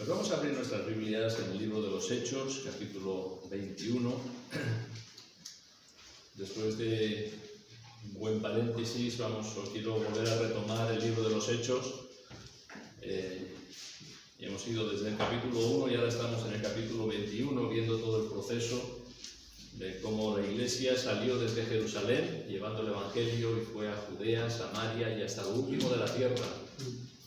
Pues vamos a abrir nuestras Biblias en el libro de los Hechos, capítulo 21. Después de un buen paréntesis, quiero volver a retomar el libro de los Hechos. Hemos ido desde el capítulo 1 y ahora estamos en el capítulo 21, viendo todo el proceso de cómo la Iglesia salió desde Jerusalén, llevando el Evangelio y fue a Judea, Samaria y hasta lo último de la tierra.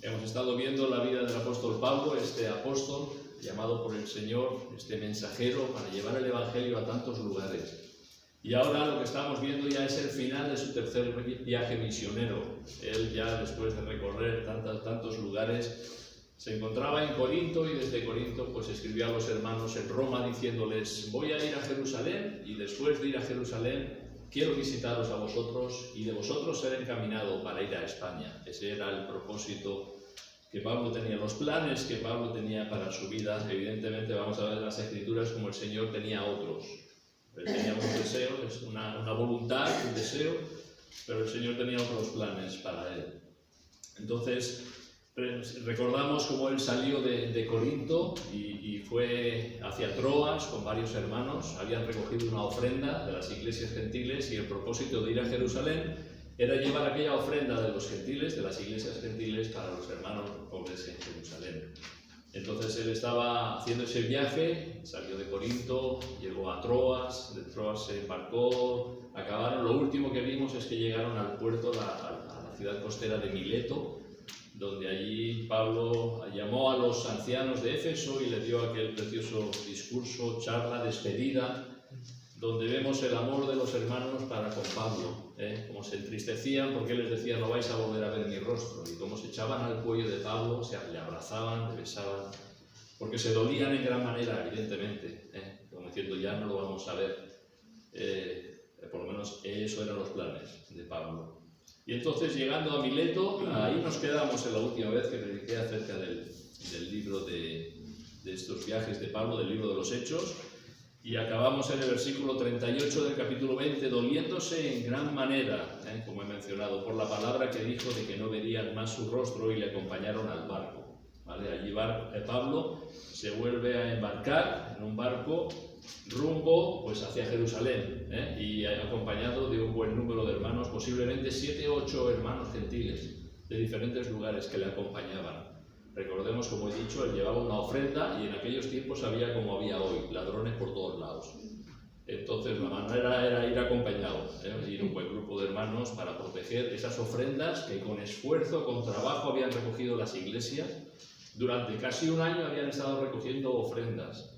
Hemos estado viendo la vida del apóstol Pablo, este apóstol llamado por el Señor, este mensajero para llevar el Evangelio a tantos lugares. Y ahora lo que estamos viendo ya es el final de su tercer viaje misionero. Él ya después de recorrer tantos lugares se encontraba en Corinto y desde Corinto pues escribió a los hermanos en Roma diciéndoles: voy a ir a Jerusalén y después de ir a Jerusalén quiero visitaros a vosotros y de vosotros ser encaminado para ir a España. Ese era el propósito que Pablo tenía, los planes que Pablo tenía para su vida. Evidentemente vamos a ver en las Escrituras como el Señor tenía otros. Él tenía un deseo, es una voluntad, un deseo, pero el Señor tenía otros planes para él. Entonces, recordamos cómo él salió de Corinto y fue hacia Troas con varios hermanos. Habían recogido una ofrenda de las iglesias gentiles y el propósito de ir a Jerusalén era llevar aquella ofrenda de los gentiles, de las iglesias gentiles, para los hermanos pobres en Jerusalén. Entonces él estaba haciendo ese viaje, salió de Corinto, llegó a Troas, de Troas se embarcó, acabaron. Lo último que vimos es que llegaron al puerto, a la ciudad costera de Mileto, donde allí Pablo llamó a los ancianos de Éfeso y les dio aquel precioso discurso, charla, despedida, donde vemos el amor de los hermanos para con Pablo, cómo se entristecían porque él les decía: no vais a volver a ver mi rostro, y cómo se echaban al cuello de Pablo, le abrazaban, le besaban, porque se dolían en gran manera, evidentemente, como diciendo: ya no lo vamos a ver. Por lo menos eso eran los planes de Pablo. Y entonces, llegando a Mileto, ahí nos quedamos en la última vez que prediqué acerca del libro de estos viajes de Pablo, del libro de los Hechos, y acabamos en el versículo 38 del capítulo 20, doliéndose en gran manera, como he mencionado, por la palabra que dijo de que no verían más su rostro, y le acompañaron al barco. ¿Vale? Allí Pablo se vuelve a embarcar en un barco rumbo pues hacia Jerusalén, y acompañado de un buen número de hermanos, posiblemente 7 o 8 hermanos gentiles de diferentes lugares que le acompañaban. Recordemos, como he dicho, él llevaba una ofrenda y en aquellos tiempos había, como había hoy, ladrones por todos lados. Entonces la manera era ir acompañado, ir un buen grupo de hermanos para proteger esas ofrendas que con esfuerzo, con trabajo habían recogido las iglesias. Durante casi un año habían estado recogiendo ofrendas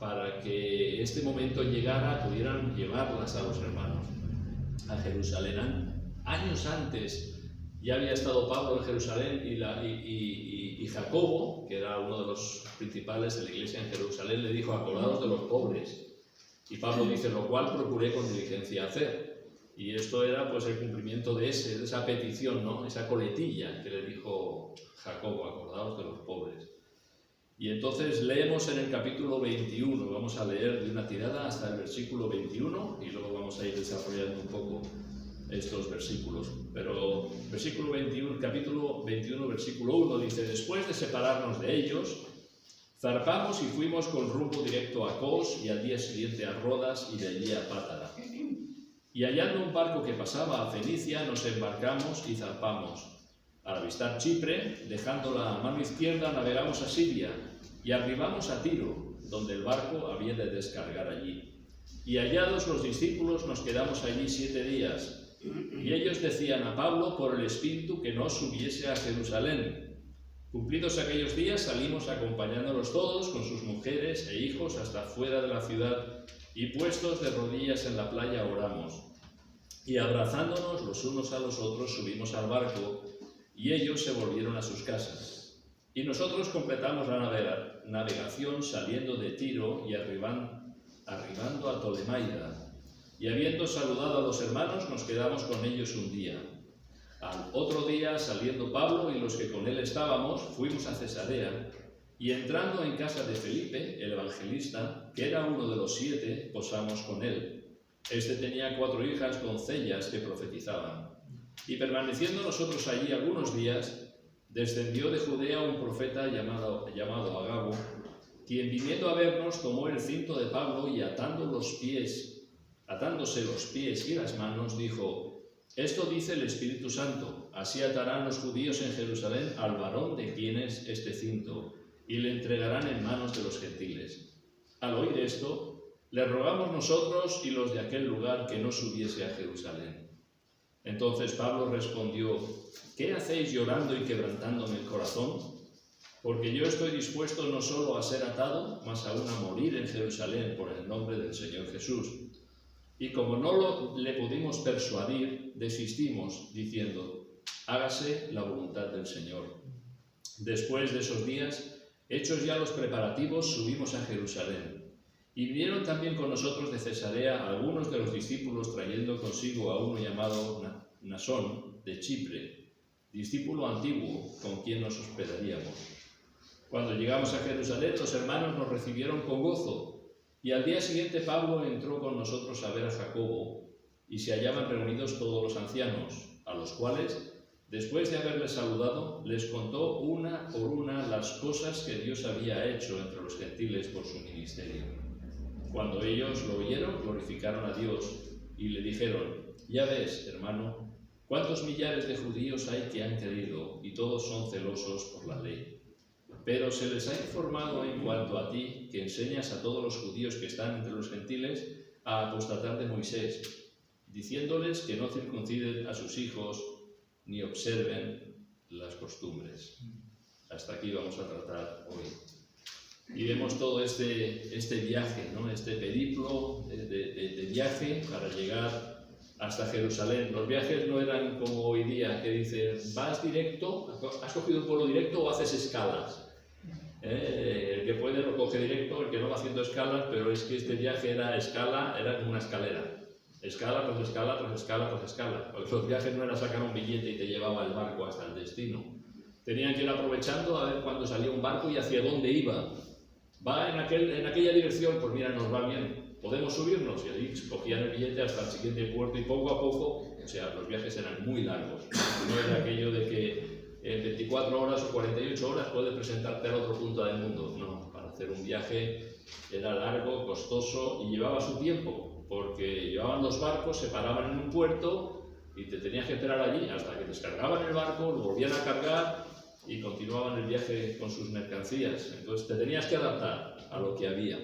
para que este momento llegara, pudieran llevarlas a los hermanos a Jerusalén. Años antes ya había estado Pablo en Jerusalén y Jacobo, que era uno de los principales de la iglesia en Jerusalén, le dijo: acordaos de los pobres. Y Pablo dice: lo cual procuré con diligencia hacer. Y esto era pues el cumplimiento de esa petición, ¿no? Esa coletilla que le dijo Jacobo: acordaos de los pobres. Y entonces leemos en el capítulo 21, vamos a leer de una tirada hasta el versículo 21 y luego vamos a ir desarrollando un poco estos versículos. Pero versículo 21, capítulo 21, versículo 1 dice: después de separarnos de ellos, zarpamos y fuimos con rumbo directo a Cos y al día siguiente a Rodas y de allí a Pátara. Y hallando un barco que pasaba a Fenicia, nos embarcamos y zarpamos. Al avistar Chipre, dejando la mano izquierda, navegamos a Siria y arribamos a Tiro, donde el barco había de descargar allí. Y hallados los discípulos, nos quedamos allí 7 días. Y ellos decían a Pablo por el Espíritu que no subiese a Jerusalén. Cumplidos aquellos días, salimos acompañándolos todos con sus mujeres e hijos hasta fuera de la ciudad, y puestos de rodillas en la playa oramos. Y abrazándonos los unos a los otros subimos al barco, y ellos se volvieron a sus casas. Y nosotros completamos la navegación saliendo de Tiro y arribando a Tolemaida. Y habiendo saludado a los hermanos, nos quedamos con ellos un día. Al otro día, saliendo Pablo y los que con él estábamos, fuimos a Cesarea, y entrando en casa de Felipe, el evangelista, que era uno de los 7, posamos con él. Este tenía 4 hijas doncellas que profetizaban. Y permaneciendo nosotros allí algunos días, descendió de Judea un profeta llamado Agabo, quien viniendo a vernos tomó el cinto de Pablo y atándose los pies y las manos, dijo: esto dice el Espíritu Santo, así atarán los judíos en Jerusalén al varón de quien es este cinto, y le entregarán en manos de los gentiles. Al oír esto, le rogamos nosotros y los de aquel lugar que no subiese a Jerusalén. Entonces Pablo respondió: ¿qué hacéis llorando y quebrantándome el corazón? Porque yo estoy dispuesto no solo a ser atado, mas aún a morir en Jerusalén por el nombre del Señor Jesús. Y como no le pudimos persuadir, desistimos, diciendo: hágase la voluntad del Señor. Después de esos días, hechos ya los preparativos, subimos a Jerusalén. Y vinieron también con nosotros de Cesarea algunos de los discípulos, trayendo consigo a uno llamado Nasón de Chipre, discípulo antiguo, con quien nos hospedaríamos. Cuando llegamos a Jerusalén, los hermanos nos recibieron con gozo. Y al día siguiente Pablo entró con nosotros a ver a Jacobo, y se hallaban reunidos todos los ancianos, a los cuales, después de haberles saludado, les contó una por una las cosas que Dios había hecho entre los gentiles por su ministerio. Cuando ellos lo oyeron, glorificaron a Dios, y le dijeron: ya ves, hermano, cuántos millares de judíos hay que han creído, y todos son celosos por la ley. Pero se les ha informado en cuanto a ti, que enseñas a todos los judíos que están entre los gentiles a apostatar de Moisés, diciéndoles que no circunciden a sus hijos ni observen las costumbres. Hasta aquí vamos a tratar hoy. Y vemos todo este viaje, ¿no? Este periplo de viaje para llegar hasta Jerusalén. Los viajes no eran como hoy día, que dices: vas directo, has cogido un vuelo directo o haces escalas. El que puede lo coge directo, el que no va haciendo escalas, pero es que este viaje era como una escalera. Escala tras escala, tras escala, tras escala. Porque los viajes no era sacar un billete y te llevaba el barco hasta el destino. Tenían que ir aprovechando a ver cuándo salía un barco y hacia dónde iba. Va en aquella dirección, pues mira, nos va bien, podemos subirnos. Y ahí cogían el billete hasta el siguiente puerto y poco a poco, o sea, los viajes eran muy largos. No era aquello de que en 24 horas o 48 horas puedes presentarte al otro punto del mundo. No, para hacer un viaje era largo, costoso y llevaba su tiempo, porque llevaban los barcos, se paraban en un puerto y te tenías que esperar allí hasta que descargaban el barco, lo volvían a cargar y continuaban el viaje con sus mercancías. Entonces te tenías que adaptar a lo que había.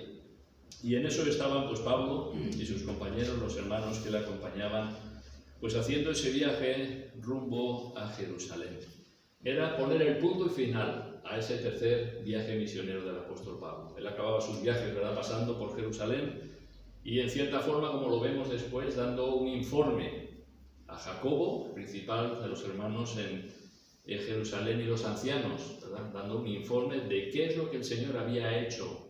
Y en eso estaban pues Pablo y sus compañeros, los hermanos que le acompañaban, pues haciendo ese viaje rumbo a Jerusalén. Era poner el punto y final a ese tercer viaje misionero del apóstol Pablo. Él acababa sus viajes, ¿verdad?, pasando por Jerusalén y en cierta forma, como lo vemos después, dando un informe a Jacobo, principal de los hermanos en Jerusalén, y los ancianos, ¿verdad?, dando un informe de qué es lo que el Señor había hecho.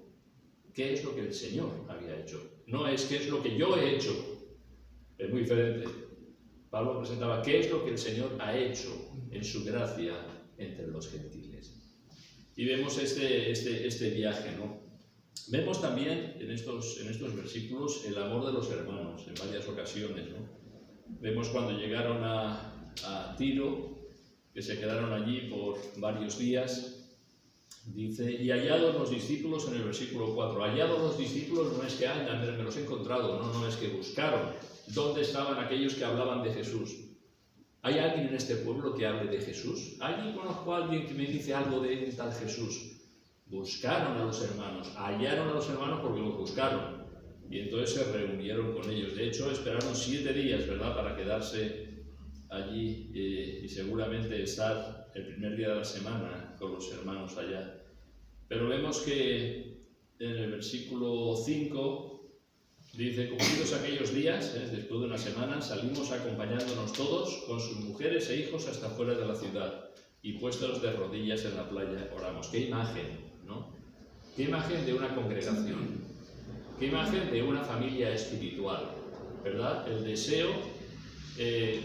¿Qué es lo que el Señor había hecho? No es qué es lo que yo he hecho. Es muy diferente. Pablo presentaba qué es lo que el Señor ha hecho en su gracia entre los gentiles. Y vemos este viaje, ¿no? Vemos también en estos versículos el amor de los hermanos en varias ocasiones, ¿no? Vemos cuando llegaron a Tiro, que se quedaron allí por varios días. Dice: y hallados los discípulos, en el versículo 4, hallados los discípulos no es que me los he encontrado, no, es que buscaron dónde estaban aquellos que hablaban de Jesús. ¿Hay alguien en este pueblo que hable de Jesús? ¿Alguien conozco a alguien que me dice algo de un tal Jesús? Buscaron a los hermanos, hallaron a los hermanos porque los buscaron. Y entonces se reunieron con ellos. De hecho, esperaron 7 días, ¿verdad?, para quedarse allí y seguramente estar el primer día de la semana con los hermanos allá. Pero vemos que en el versículo 5 dice: cumplidos aquellos días, después de una semana, salimos acompañándonos todos con sus mujeres e hijos hasta fuera de la ciudad, y puestos de rodillas en la playa oramos. ¡Qué imagen!, ¿no? ¡Qué imagen de una congregación! ¡Qué imagen de una familia espiritual! ¿Verdad? El deseo,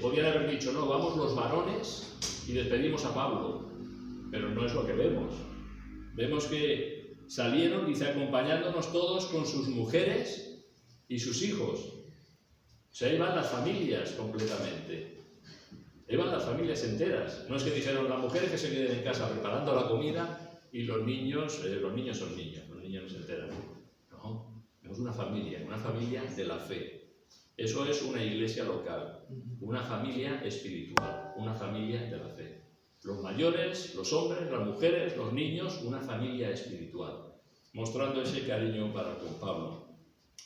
podrían haber dicho: no, vamos los varones y despedimos a Pablo, pero no es lo que vemos. Vemos que salieron, dice, acompañándonos todos con sus mujeres y sus hijos. O sea, iban las familias completamente. Iban las familias enteras. No es que dijeron: las mujeres que se queden en casa preparando la comida y los niños son niños niños no se enteran. No, es una familia de la fe. Eso es una iglesia local, una familia espiritual, una familia de la fe. Los mayores, los hombres, las mujeres, los niños, una familia espiritual, mostrando ese cariño para con Pablo.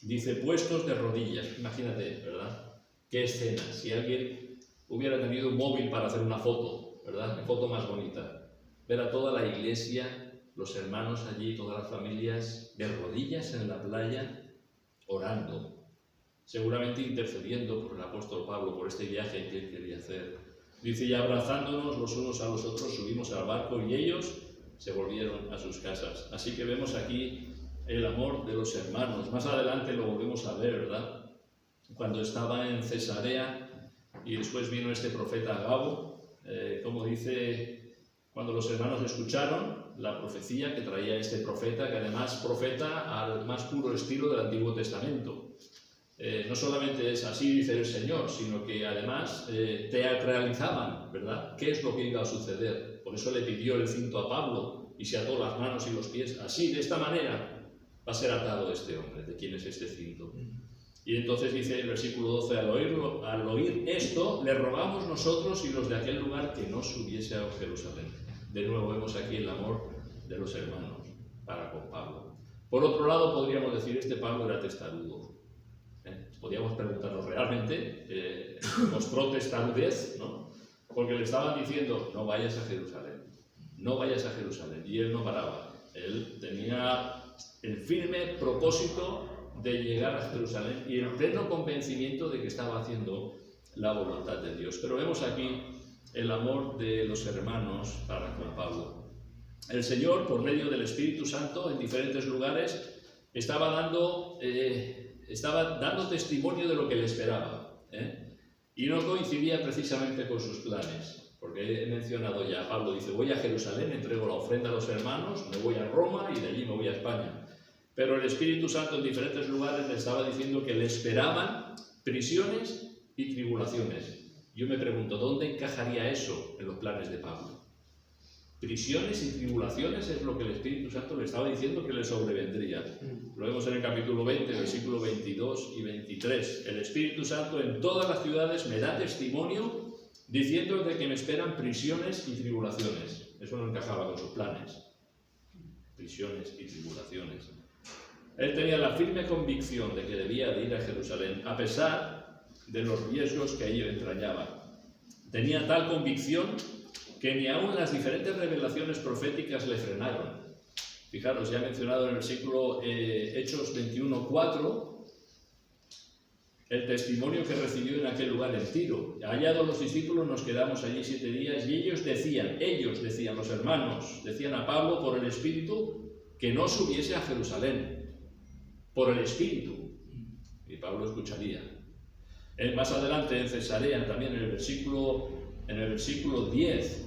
Dice, puestos de rodillas. Imagínate, ¿verdad? Qué escena. Si alguien hubiera tenido un móvil para hacer una foto, ¿verdad? Una foto más bonita. Ver a toda la iglesia, los hermanos allí, todas las familias, de rodillas en la playa, orando. Seguramente intercediendo por el apóstol Pablo, por este viaje que él quería hacer. Dice, y abrazándonos los unos a los otros, subimos al barco y ellos se volvieron a sus casas. Así que vemos aquí el amor de los hermanos. Más adelante lo volvemos a ver, ¿verdad? Cuando estaba en Cesarea y después vino este profeta Agabo, como dice, cuando los hermanos escucharon la profecía que traía este profeta, que además profeta al más puro estilo del Antiguo Testamento. No solamente es así, dice el Señor, sino que además teatralizaban, ¿verdad?, qué es lo que iba a suceder. Por eso le pidió el cinto a Pablo y se ató las manos y los pies. Así, de esta manera, va a ser atado este hombre. ¿De quién es este cinto? Y entonces dice el versículo 12, al oír esto, le rogamos nosotros y los de aquel lugar que no subiese a Jerusalén. De nuevo vemos aquí el amor de los hermanos para con Pablo. Por otro lado, podríamos decir, este Pablo era testarudo. Podríamos preguntarnos, ¿realmente mostró testarudez? ¿No? Porque le estaban diciendo, no vayas a Jerusalén, no vayas a Jerusalén. Y él no paraba. Él tenía el firme propósito de llegar a Jerusalén y el pleno convencimiento de que estaba haciendo la voluntad de Dios. Pero vemos aquí el amor de los hermanos para con Pablo. El Señor, por medio del Espíritu Santo, en diferentes lugares, estaba dando testimonio de lo que le esperaba, y no coincidía precisamente con sus planes, porque he mencionado ya, Pablo dice, voy a Jerusalén, entrego la ofrenda a los hermanos, me voy a Roma y de allí me voy a España. Pero el Espíritu Santo en diferentes lugares le estaba diciendo que le esperaban prisiones y tribulaciones. Yo me pregunto, ¿dónde encajaría eso en los planes de Pablo? Prisiones y tribulaciones es lo que el Espíritu Santo le estaba diciendo que le sobrevendría. Lo vemos en el capítulo 20, versículo 22 y 23. El Espíritu Santo en todas las ciudades me da testimonio diciendo de que me esperan prisiones y tribulaciones. Eso no encajaba con sus planes. Prisiones y tribulaciones. Él tenía la firme convicción de que debía de ir a Jerusalén, a pesar de los riesgos que ello entrañaba. Tenía tal convicción que ni aun las diferentes revelaciones proféticas le frenaron. Fijaros, ya he mencionado en el versículo Hechos 21:4, el testimonio que recibió en aquel lugar en Tiro. Hallados los discípulos, nos quedamos allí 7 días y ellos decían, los hermanos, decían a Pablo por el Espíritu que no subiese a Jerusalén. Por el Espíritu. Y Pablo escucharía. Más adelante en Cesarea, también en el versículo 10,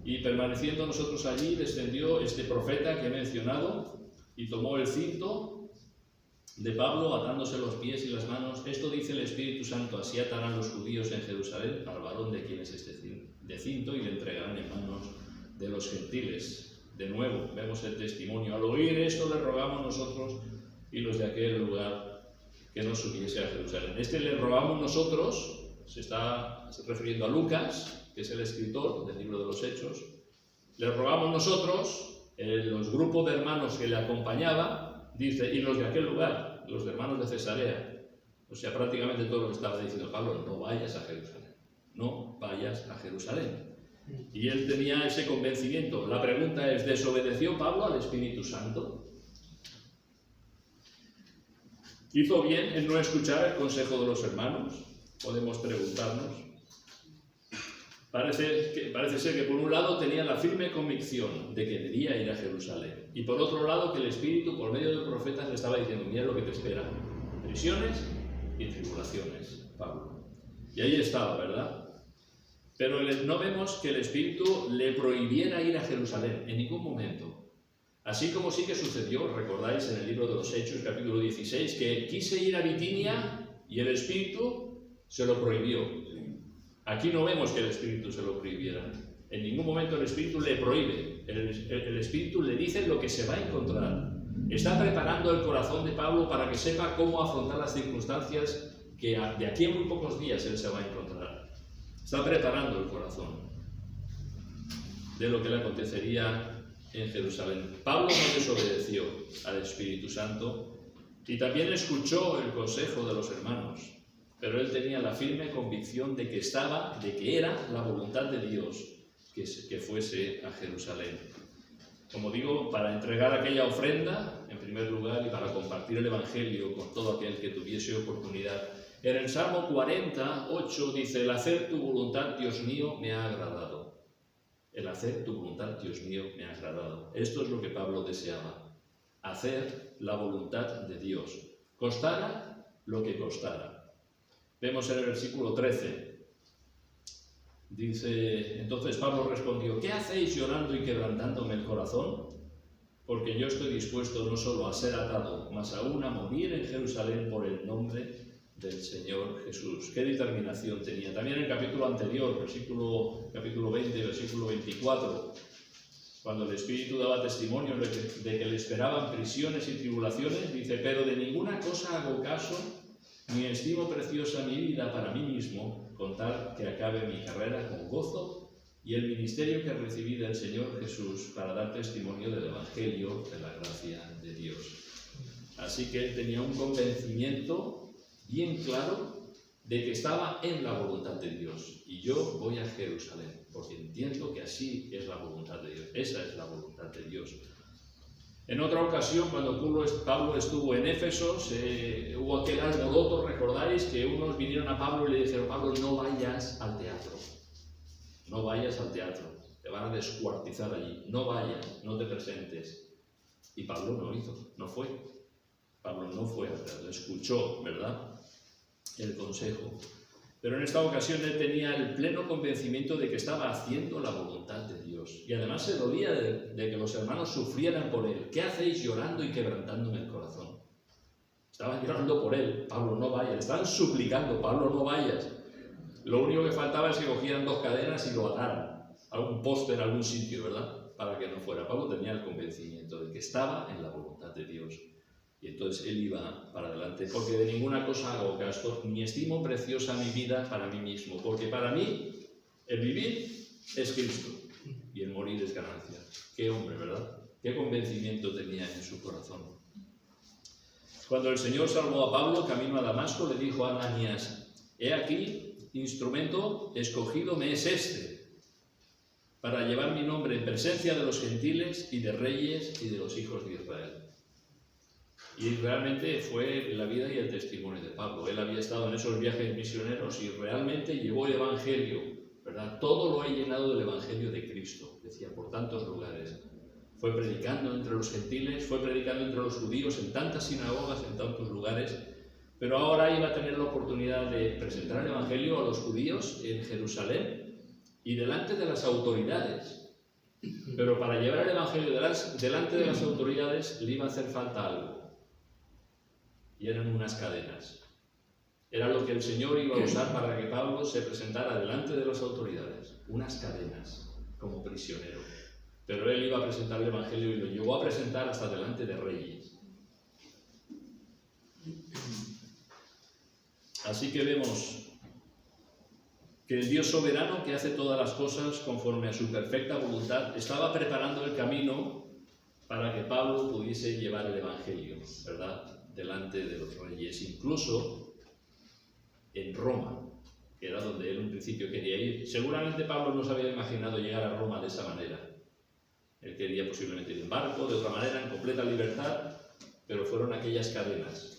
y permaneciendo nosotros allí, descendió este profeta que he mencionado y tomó el cinto de Pablo, atándose los pies y las manos. Esto dice el Espíritu Santo, así atarán los judíos en Jerusalén al varón de quien es este cinto y le entregarán en manos de los gentiles. De nuevo, vemos el testimonio. Al oír esto, le rogamos nosotros y los de aquel lugar que no subiese a Jerusalén. Le rogamos nosotros, se está refiriendo a Lucas, que es el escritor del libro de los Hechos. Le rogamos nosotros, los grupos de hermanos que le acompañaban, dice, y los de aquel lugar, los hermanos de Cesarea. O sea, prácticamente todo lo que estaba diciendo Pablo, no vayas a Jerusalén, no vayas a Jerusalén. Y él tenía ese convencimiento. La pregunta es, ¿desobedeció Pablo al Espíritu Santo? ¿Hizo bien en no escuchar el consejo de los hermanos? Podemos preguntarnos. Parece ser que por un lado tenía la firme convicción de que debía ir a Jerusalén, y por otro lado que el Espíritu, por medio del profeta, le estaba diciendo, mira lo que te espera, prisiones y tribulaciones, Pablo. Y ahí estaba, ¿verdad? Pero no vemos que el Espíritu le prohibiera ir a Jerusalén en ningún momento. Así como sí que sucedió, recordáis en el libro de los Hechos, capítulo 16, que quise ir a Bitinia y el Espíritu se lo prohibió. Aquí no vemos que el Espíritu se lo prohibiera. En ningún momento el Espíritu le prohíbe. El Espíritu le dice lo que se va a encontrar. Está preparando el corazón de Pablo para que sepa cómo afrontar las circunstancias que de aquí a muy pocos días él se va a encontrar. Está preparando el corazón de lo que le acontecería en Jerusalén. Pablo no desobedeció al Espíritu Santo y también escuchó el consejo de los hermanos, pero él tenía la firme convicción de que era la voluntad de Dios que fuese a Jerusalén. Como digo, para entregar aquella ofrenda, en primer lugar, y para compartir el Evangelio con todo aquel que tuviese oportunidad. En el Salmo 48 dice: el hacer tu voluntad, Dios mío, me ha agradado. El hacer tu voluntad, Dios mío, me ha agradado. Esto es lo que Pablo deseaba. Hacer la voluntad de Dios. Costara lo que costara. Vemos en el versículo 13. Dice, entonces Pablo respondió: ¿qué hacéis llorando y quebrantándome el corazón? Porque yo estoy dispuesto no solo a ser atado, mas aún a morir en Jerusalén por el nombre del Señor Jesús. ¿Qué determinación tenía? También en el capítulo anterior, capítulo 20, versículo 24, cuando el Espíritu daba testimonio de que le esperaban prisiones y tribulaciones, dice: pero de ninguna cosa hago caso, ni estimo preciosa mi vida para mí mismo, con tal que acabe mi carrera con gozo y el ministerio que recibí del Señor Jesús para dar testimonio del Evangelio de la gracia de Dios. Así que él tenía un convencimiento bien claro de que estaba en la voluntad de Dios. Y yo voy a Jerusalén, porque entiendo que así es la voluntad de Dios. Esa es la voluntad de Dios. En otra ocasión, cuando Pablo estuvo en Éfeso, hubo aquel alboroto, recordáis, que unos vinieron a Pablo y le dijeron: Pablo, no vayas al teatro. No vayas al teatro. Te van a descuartizar allí. No vayas, no te presentes. Y Pablo no hizo, no fue. Pablo no fue al teatro, escuchó, ¿verdad?, el consejo. Pero en esta ocasión él tenía el pleno convencimiento de que estaba haciendo la voluntad de Dios. Y además se dolía de que los hermanos sufrieran por él. ¿Qué hacéis llorando y quebrantándome el corazón? Estaban llorando por él. Pablo, no vayas. Estaban suplicando: Pablo, no vayas. Lo único que faltaba es que cogieran 2 cadenas y lo ataran a un poste en algún sitio, ¿verdad?, para que no fuera. Pablo tenía el convencimiento de que estaba en la voluntad de Dios. Y entonces él iba para adelante, porque de ninguna cosa hago caso, ni estimo preciosa mi vida para mí mismo, porque para mí el vivir es Cristo y el morir es ganancia. Qué hombre, ¿verdad? Qué convencimiento tenía en su corazón. Cuando el Señor salvó a Pablo camino a Damasco, le dijo a Ananías: he aquí, instrumento escogido me es este, para llevar mi nombre en presencia de los gentiles y de reyes y de los hijos de Israel. Y realmente fue la vida y el testimonio de Pablo. Él había estado en esos viajes misioneros y realmente llevó el Evangelio, ¿verdad? Todo lo he llenado del Evangelio de Cristo, decía, por tantos lugares. Fue predicando entre los gentiles, fue predicando entre los judíos, en tantas sinagogas, en tantos lugares, pero ahora iba a tener la oportunidad de presentar el Evangelio a los judíos en Jerusalén y delante de las autoridades. Pero para llevar el Evangelio delante de las autoridades le iba a hacer falta algo. Y eran unas cadenas. Era lo que el Señor iba a usar para que Pablo se presentara delante de las autoridades. Unas cadenas, como prisionero. Pero él iba a presentar el Evangelio y lo llevó a presentar hasta delante de reyes. Así que vemos que el Dios soberano, que hace todas las cosas conforme a su perfecta voluntad, estaba preparando el camino para que Pablo pudiese llevar el Evangelio, ¿verdad?, delante de los reyes, incluso en Roma, que era donde él en un principio quería ir. Seguramente Pablo no se había imaginado llegar a Roma de esa manera. Él quería posiblemente ir en barco, de otra manera, en completa libertad, pero fueron aquellas cadenas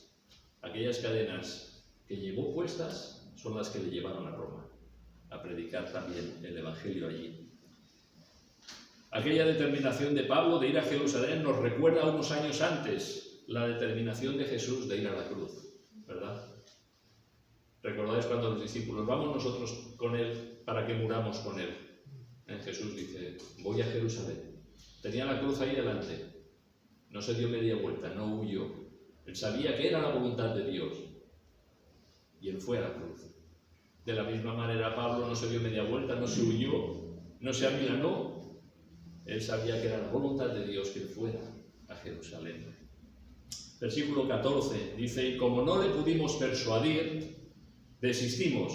que llevó puestas, son las que le llevaron a Roma, a predicar también el Evangelio allí. Aquella determinación de Pablo de ir a Jerusalén nos recuerda unos años antes la determinación de Jesús de ir a la cruz, ¿verdad? ¿Recordáis cuando los discípulos: vamos nosotros con él para que muramos con él? Jesús dice: voy a Jerusalén. Tenía la cruz ahí delante. No se dio media vuelta, no huyó. Él sabía que era la voluntad de Dios. Y él fue a la cruz. De la misma manera Pablo no se dio media vuelta, no se huyó, no se amilanó. Él sabía que era la voluntad de Dios que él fuera a Jerusalén. Versículo 14 dice: y como no le pudimos persuadir, desistimos,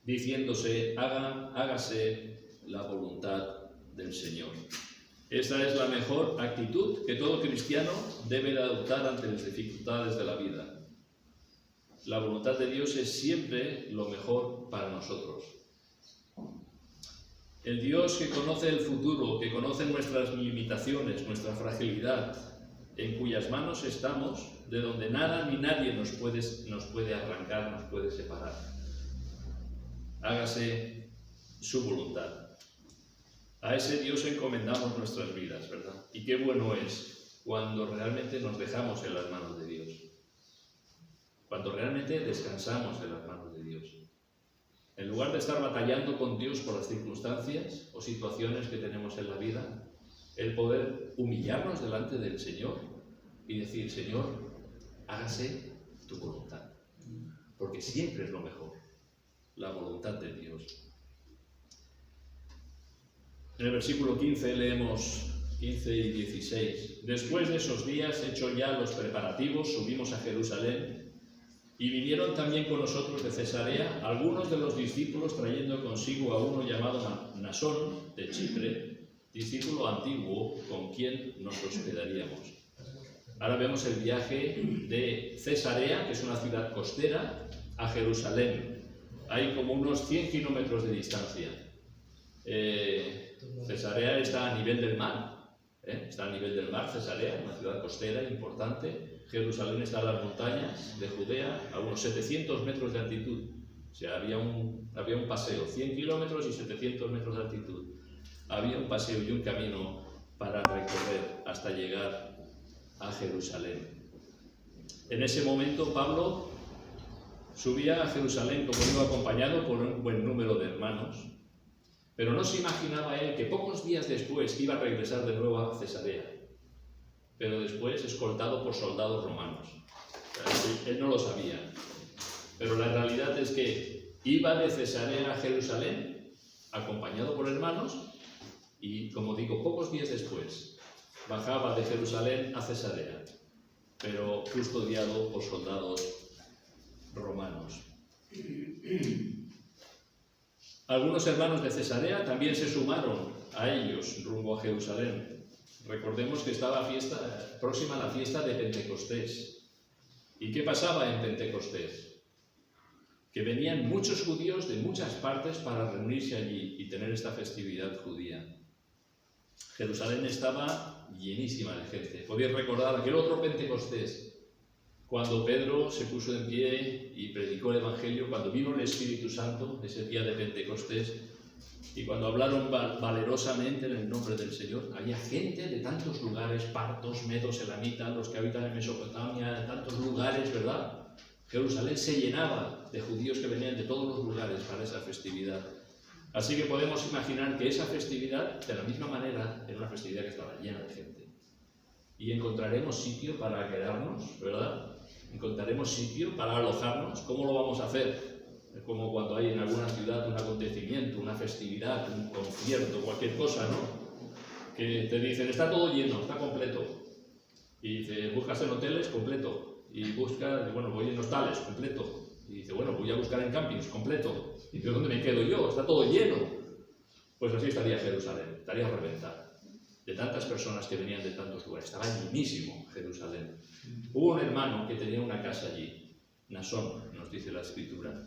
diciéndose, hágase la voluntad del Señor. Esa es la mejor actitud que todo cristiano debe de adoptar ante las dificultades de la vida. La voluntad de Dios es siempre lo mejor para nosotros. El Dios que conoce el futuro, que conoce nuestras limitaciones, nuestra fragilidad, en cuyas manos estamos, de donde nada ni nadie nos puede arrancar, nos puede separar. Hágase su voluntad. A ese Dios encomendamos nuestras vidas, ¿verdad? Y qué bueno es cuando realmente nos dejamos en las manos de Dios. Cuando realmente descansamos en las manos de Dios. En lugar de estar batallando con Dios por las circunstancias o situaciones que tenemos en la vida, el poder humillarnos delante del Señor y decir, Señor, hágase tu voluntad. Porque siempre es lo mejor, la voluntad de Dios. En el versículo 15 leemos 15 y 16. Después de esos días, hechos ya los preparativos, subimos a Jerusalén y vinieron también con nosotros de Cesarea algunos de los discípulos trayendo consigo a uno llamado Nasón de Chipre, discípulo antiguo con quien nos hospedaríamos. Ahora vemos el viaje de Cesarea, que es una ciudad costera, a Jerusalén. Hay como unos 100 kilómetros de distancia. Cesarea está a nivel del mar, está a nivel del mar, Cesarea, una ciudad costera importante. Jerusalén está en las montañas de Judea, a unos 700 metros de altitud. O sea, había un paseo, 100 kilómetros y 700 metros de altitud. Había un paseo y un camino para recorrer hasta llegar a Jerusalén. En ese momento Pablo subía a Jerusalén como iba acompañado por un buen número de hermanos. Pero no se imaginaba él que pocos días después iba a regresar de nuevo a Cesarea, pero después escoltado por soldados romanos. Él no lo sabía, pero la realidad es que iba de Cesarea a Jerusalén, acompañado por hermanos, y como digo, pocos días después bajaba de Jerusalén a Cesarea, pero custodiado por soldados romanos. Algunos hermanos de Cesarea también se sumaron a ellos rumbo a Jerusalén. Recordemos que estaba próxima a la fiesta de Pentecostés. ¿Y qué pasaba en Pentecostés? Que venían muchos judíos de muchas partes para reunirse allí y tener esta festividad judía. Jerusalén estaba llenísima de gente. Podéis recordar aquel otro Pentecostés, cuando Pedro se puso en pie y predicó el Evangelio, cuando vino el Espíritu Santo, ese día de Pentecostés, y cuando hablaron valerosamente en el nombre del Señor, había gente de tantos lugares, partos, medos, elamitas, los que habitan en Mesopotamia, de tantos lugares, ¿verdad? Jerusalén se llenaba de judíos que venían de todos los lugares para esa festividad. Así que podemos imaginar que esa festividad, de la misma manera, era una festividad que estaba llena de gente. Y encontraremos sitio para quedarnos, ¿verdad? Encontraremos sitio para alojarnos. ¿Cómo lo vamos a hacer? Es como cuando hay en alguna ciudad un acontecimiento, una festividad, un concierto, cualquier cosa, ¿no? Que te dicen, está todo lleno, está completo. Y dice, buscas en hoteles, completo. Y buscas, bueno, voy en hostales, completo. Y dice, bueno, voy a buscar en campings, completo. Y dice, ¿dónde me quedo yo? Está todo lleno. Pues así estaría Jerusalén, estaría a reventar. De tantas personas que venían de tantos lugares. Estaba llenísimo Jerusalén. Hubo un hermano que tenía una casa allí, Nasón, nos dice la Escritura.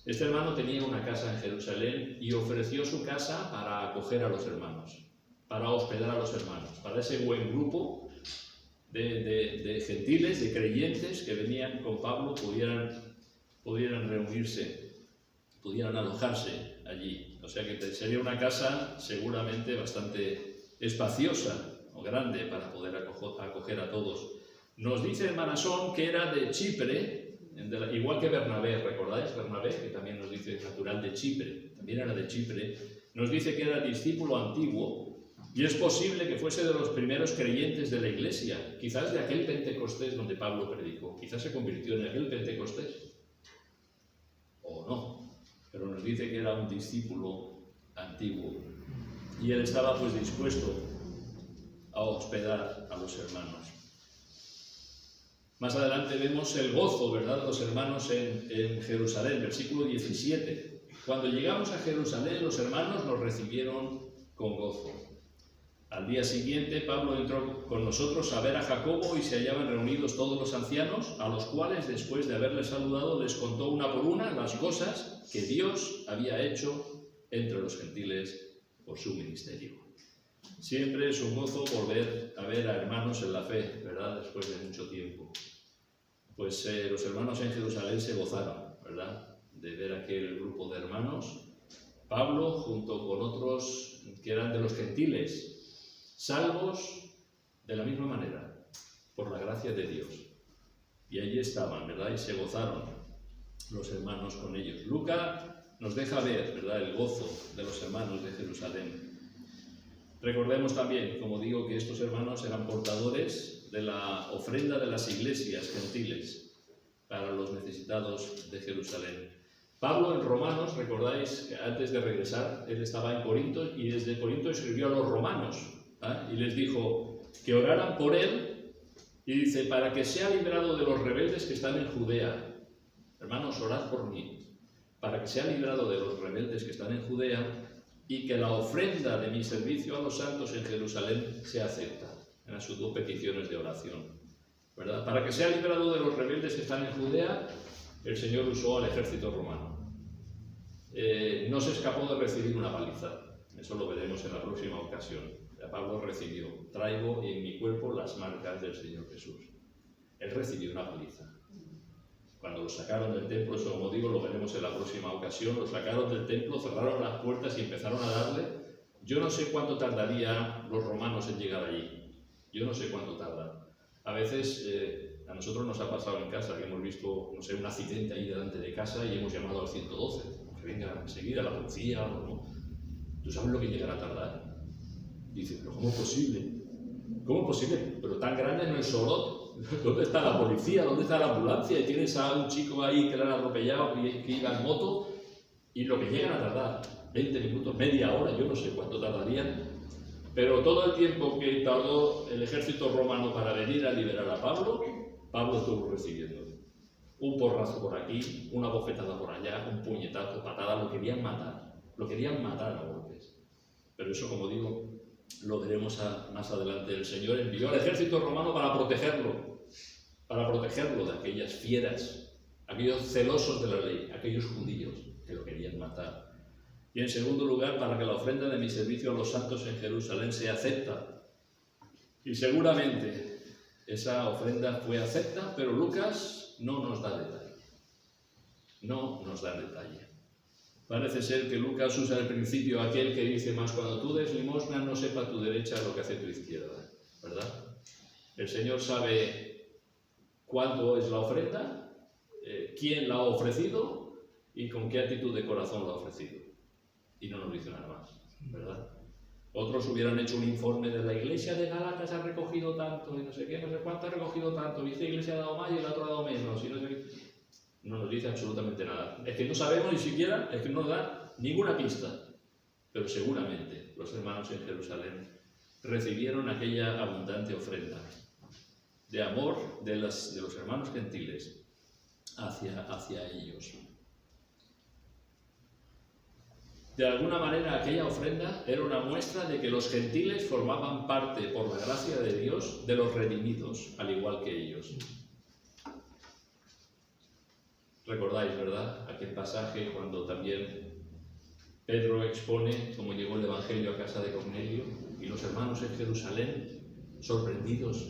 Este hermano tenía una casa en Jerusalén y ofreció su casa para acoger a los hermanos, para hospedar a los hermanos, para ese buen grupo de gentiles, de creyentes que venían con Pablo, pudieran reunirse, pudieran alojarse allí. O sea que sería una casa seguramente bastante espaciosa o grande para poder acoger a todos. Nos dice el Nasón que era de Chipre, igual que Bernabé, ¿recordáis? Bernabé, que también nos dice natural de Chipre, también era de Chipre, nos dice que era discípulo antiguo y es posible que fuese de los primeros creyentes de la iglesia, quizás de aquel Pentecostés donde Pablo predicó, quizás se convirtió en aquel Pentecostés, o no, pero nos dice que era un discípulo antiguo. Y él estaba pues dispuesto a hospedar a los hermanos. Más adelante vemos el gozo, ¿verdad?, de los hermanos en Jerusalén, versículo 17. Cuando llegamos a Jerusalén, los hermanos nos recibieron con gozo. Al día siguiente, Pablo entró con nosotros a ver a Jacobo y se hallaban reunidos todos los ancianos, a los cuales, después de haberles saludado, les contó una por una las cosas que Dios había hecho entre los gentiles por su ministerio. Siempre es un gozo volver a ver a hermanos en la fe, ¿verdad?, después de mucho tiempo. Pues los hermanos en Jerusalén se gozaron, ¿verdad?, de ver aquel grupo de hermanos. Pablo, junto con otros que eran de los gentiles, salvos de la misma manera, por la gracia de Dios. Y allí estaban, ¿verdad?, y se gozaron los hermanos con ellos. Lucas nos deja ver, ¿verdad?, el gozo de los hermanos de Jerusalén. Recordemos también, como digo, que estos hermanos eran portadores de la ofrenda de las iglesias gentiles para los necesitados de Jerusalén. Pablo en Romanos, recordáis que antes de regresar, él estaba en Corinto y desde Corinto escribió a los romanos, y les dijo que oraran por él y dice, para que sea librado de los rebeldes que están en Judea. Hermanos, orad por mí, para que sea librado de los rebeldes que están en Judea y que la ofrenda de mi servicio a los santos en Jerusalén sea acepta. Eran sus dos peticiones de oración, ¿verdad? Para que sea librado de los rebeldes que están en Judea, el Señor usó al ejército romano. No se escapó de recibir una paliza. Eso lo veremos en la próxima ocasión. Pablo recibió, traigo en mi cuerpo las marcas del Señor Jesús. Él recibió una paliza. Cuando lo sacaron del templo, eso como digo, lo veremos en la próxima ocasión, lo sacaron del templo, cerraron las puertas y empezaron a darle. Yo no sé cuánto tardarían los romanos en llegar allí. Yo no sé cuánto tardan. A veces a nosotros nos ha pasado en casa que hemos visto, no sé, un accidente ahí delante de casa y hemos llamado al 112. Que venga enseguida la policía o no. ¿Tú sabes lo que llegará a tardar? Y dice, pero ¿cómo es posible? ¿Cómo es posible? Pero tan grande no es Sorot. ¿Dónde está la policía? ¿Dónde está la ambulancia? Y tienes a un chico ahí que le han atropellado, que iba en moto, y lo que llegan a tardar, 20 minutos, media hora, yo no sé cuánto tardarían, pero todo el tiempo que tardó el ejército romano para venir a liberar a Pablo, Pablo estuvo recibiendo un porrazo por aquí, una bofetada por allá, un puñetazo, patada, lo querían matar a golpes. Pero eso, como digo, lo veremos más adelante. El Señor envió al ejército romano para protegerlo de aquellas fieras, aquellos celosos de la ley, aquellos judíos que lo querían matar. Y en segundo lugar, para que la ofrenda de mi servicio a los santos en Jerusalén sea acepta. Y seguramente esa ofrenda fue acepta, pero Lucas no nos da detalle. No nos da detalle. Parece ser que Lucas usa al principio aquel que dice, más cuando tú des limosna no sepa tu derecha lo que hace tu izquierda, ¿verdad? El Señor sabe cuánto es la ofrenda, quién la ha ofrecido y con qué actitud de corazón la ha ofrecido. Y no nos dice nada más, ¿verdad? Otros hubieran hecho un informe de la iglesia de Galatas ha recogido tanto y no sé qué, no sé cuánto ha recogido tanto, y esta iglesia ha dado más y el otro ha dado menos, y no sé qué. No nos dice absolutamente nada. Es que no sabemos ni siquiera, es que no nos da ninguna pista. Pero seguramente los hermanos en Jerusalén recibieron aquella abundante ofrenda de amor de los hermanos gentiles hacia ellos. De alguna manera aquella ofrenda era una muestra de que los gentiles formaban parte, por la gracia de Dios, de los redimidos, al igual que ellos. Recordáis, ¿verdad?, aquel pasaje cuando también Pedro expone cómo llegó el Evangelio a casa de Cornelio y los hermanos en Jerusalén sorprendidos,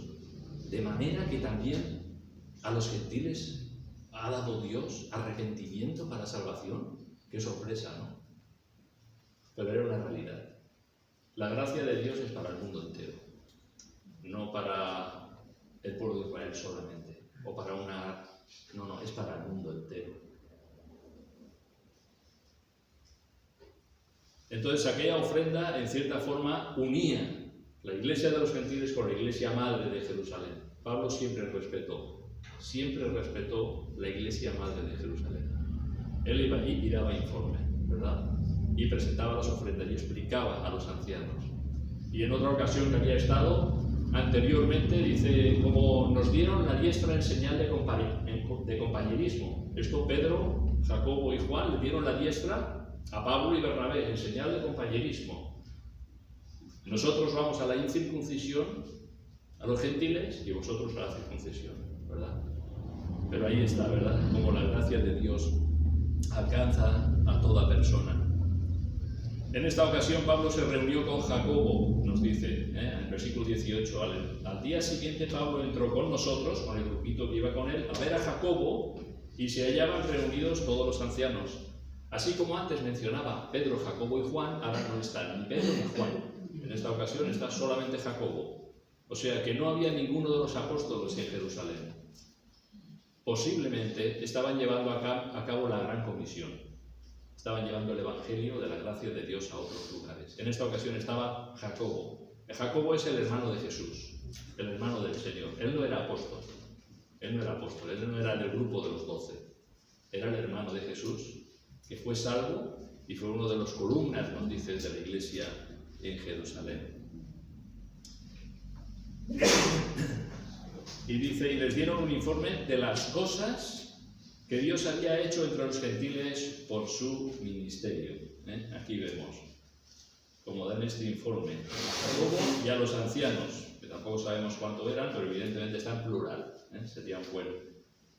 de manera que también a los gentiles ha dado Dios arrepentimiento para salvación. Qué sorpresa, ¿no? Pero era una realidad. La gracia de Dios es para el mundo entero, no para el pueblo de Israel solamente, o para una... No, es para el mundo entero. Entonces aquella ofrenda, en cierta forma, unía la iglesia de los gentiles con la iglesia madre de Jerusalén. Pablo siempre respetó la iglesia madre de Jerusalén. Él iba allí y daba informe, ¿verdad? Y presentaba las ofrendas y explicaba a los ancianos. Y en otra ocasión que había estado, anteriormente, dice, como nos dieron la diestra en señal de compañerismo. Esto Pedro, Jacobo y Juan le dieron la diestra a Pablo y Bernabé en señal de compañerismo. Nosotros vamos a la incircuncisión, a los gentiles, y vosotros a la circuncisión, ¿verdad? Pero ahí está, ¿verdad? Como la gracia de Dios alcanza a toda persona. En esta ocasión Pablo se reunió con Jacobo, nos dice, en el versículo 18. Al día siguiente Pablo entró con nosotros, con el grupito que iba con él, a ver a Jacobo, y se hallaban reunidos todos los ancianos. Así como antes mencionaba Pedro, Jacobo y Juan, ahora no están ni Pedro ni Juan. En esta ocasión está solamente Jacobo. O sea que no había ninguno de los apóstoles en Jerusalén. Posiblemente estaban llevando a cabo la gran comisión. Estaban llevando el Evangelio de la gracia de Dios a otros lugares. En esta ocasión estaba Jacobo. Jacobo es el hermano de Jesús, el hermano del Señor. Él no era apóstol. Él no era del grupo de los 12. Era el hermano de Jesús, que fue salvo y fue uno de los columnas, nos dice, de la iglesia en Jerusalén. Y dice, y les dieron un informe de las cosas que Dios había hecho entre los gentiles por su ministerio. Aquí vemos cómo dan este informe a Jacobo y a los ancianos, que tampoco sabemos cuánto eran, pero evidentemente está en plural. Sería un buen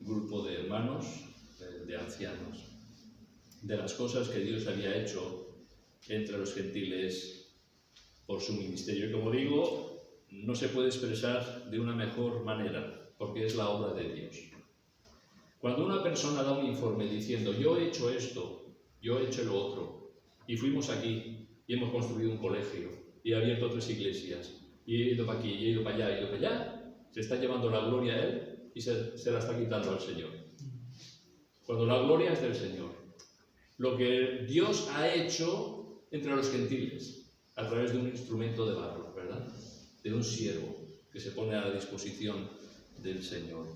grupo de hermanos, de ancianos, de las cosas que Dios había hecho entre los gentiles por su ministerio. Y como digo, no se puede expresar de una mejor manera, porque es la obra de Dios. Cuando una persona da un informe diciendo, yo he hecho esto, yo he hecho lo otro, y fuimos aquí, y hemos construido un colegio, y he abierto 3 iglesias, y he ido para aquí, y he ido para allá, y he ido para allá, se está llevando la gloria a él, y se la está quitando al Señor. Cuando la gloria es del Señor. Lo que Dios ha hecho entre los gentiles, a través de un instrumento de barro, ¿verdad? De un siervo, que se pone a la disposición del Señor.